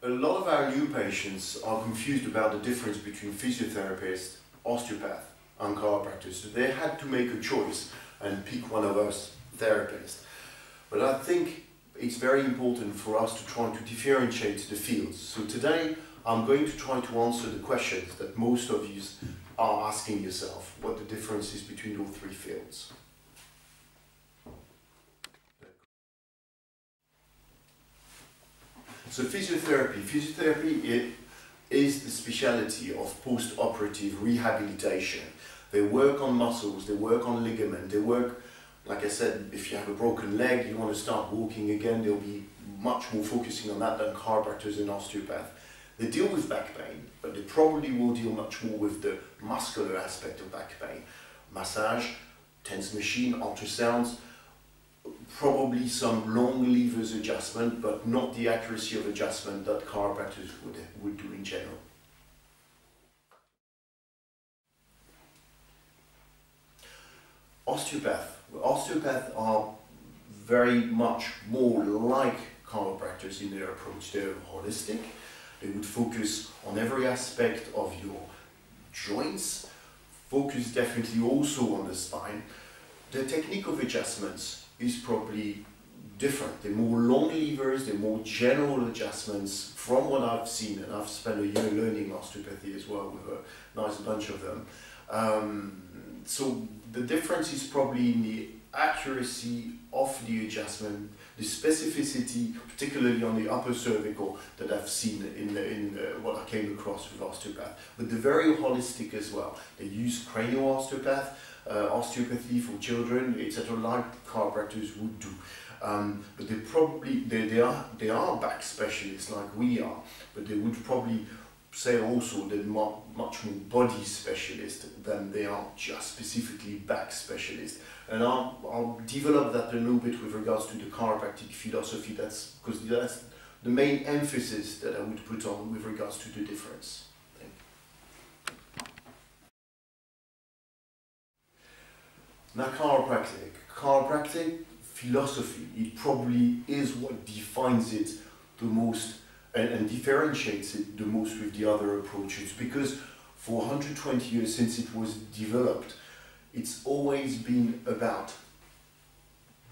A lot of our new patients are confused about the difference between physiotherapist, osteopath and chiropractor. So they had to make a choice and pick one of us therapists. But I think it's very important for us to try to differentiate the fields. So today I'm going to try to answer the questions that most of you are asking yourself, what the difference is between all three fields. So physiotherapy is the specialty of post-operative rehabilitation. They work on muscles, they work on ligament, they work, like I said, if you have a broken leg, you want to start walking again, they'll be much more focusing on that than chiropractors and osteopath. They deal with back pain, but they probably will deal much more with the muscular aspect of back pain. Massage, TENS machine, ultrasounds, probably some long levers adjustment, but not the accuracy of adjustment that chiropractors would do in general. Osteopaths are very much more like chiropractors in their approach. They're holistic. They would focus on every aspect of your joints, focus definitely also on the spine. The technique of adjustments is probably different. They're more long levers, they're more general adjustments from what I've seen, and I've spent a year learning osteopathy as well with a nice bunch of them. So the difference is probably in the accuracy of the adjustment, the specificity, particularly on the upper cervical, that I've seen in what I came across with osteopath. But they're very holistic as well. They use cranial osteopath, osteopathy for children, etc., like chiropractors would do. But they are back specialists like we are, but they would probably say also they're much more body specialist than they are just specifically back specialist. And I'll develop that a little bit with regards to the chiropractic philosophy. That's because that's the main emphasis that I would put on with regards to the difference. Now chiropractic philosophy, it probably is what defines it the most and differentiates it the most with the other approaches, because for 120 years since it was developed, it's always been about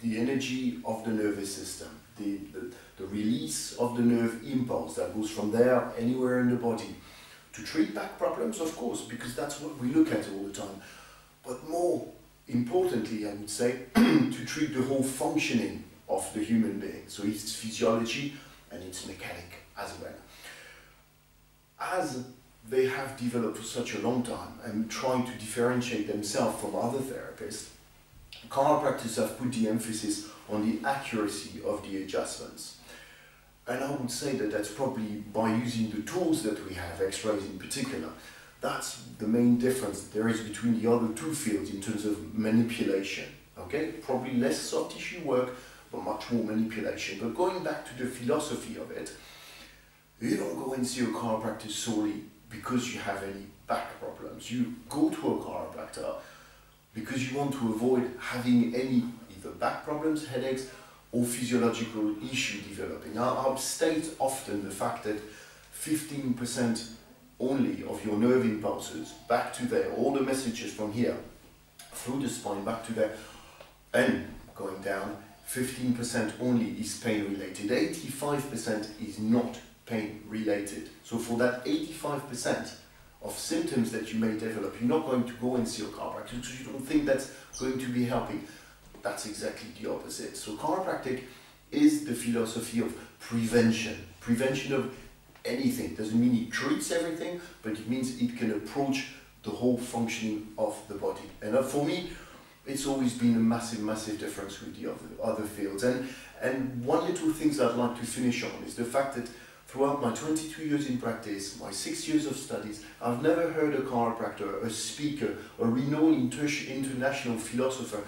the energy of the nervous system, the release of the nerve impulse that goes from there anywhere in the body to treat back problems, of course, because that's what we look at all the time, but more importantly, I would say, to treat the whole functioning of the human being, so its physiology and its mechanic as well. As they have developed for such a long time and trying to differentiate themselves from other therapists, chiropractors have put the emphasis on the accuracy of the adjustments. And I would say that that's probably by using the tools that we have, X-rays in particular, that's the main difference there is between the other two fields in terms of manipulation. Okay, probably less soft tissue work, but much more manipulation. But going back to the philosophy of it, you don't go and see a chiropractor solely because you have any back problems. You go to a chiropractor because you want to avoid having any either back problems, headaches, or physiological issue developing. I'll state often the fact that 15% only of your nerve impulses back to there, all the messages from here through the spine back to there and going down, 15% only is pain related, 85% is not pain related. So for that 85% of symptoms that you may develop, you're not going to go and see a chiropractor because you don't think that's going to be helping. That's exactly the opposite. So chiropractic is the philosophy of prevention. Prevention of anything. Doesn't mean it treats everything, but it means it can approach the whole functioning of the body. And for me, it's always been a massive difference with the other fields. And one little thing I'd like to finish on is the fact that throughout my 22 years in practice, my 6 years of studies, I've never heard a chiropractor, a speaker, a renowned international philosopher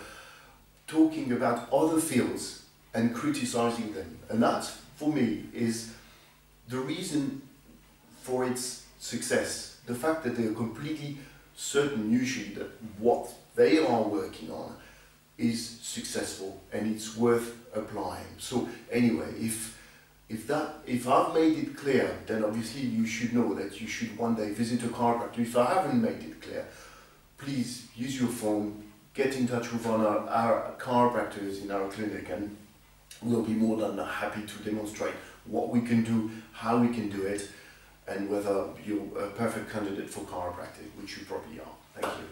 talking about other fields and criticizing them. And that, for me, is the reason for its success. The fact that they are completely certain usually that what they are working on is successful and it's worth applying. So anyway, if If I've made it clear, then obviously you should know that you should one day visit a chiropractor. If I haven't made it clear, please use your phone, get in touch with our chiropractors in our clinic, and we'll be more than happy to demonstrate what we can do, how we can do it, and whether you're a perfect candidate for chiropractic, which you probably are. Thank you.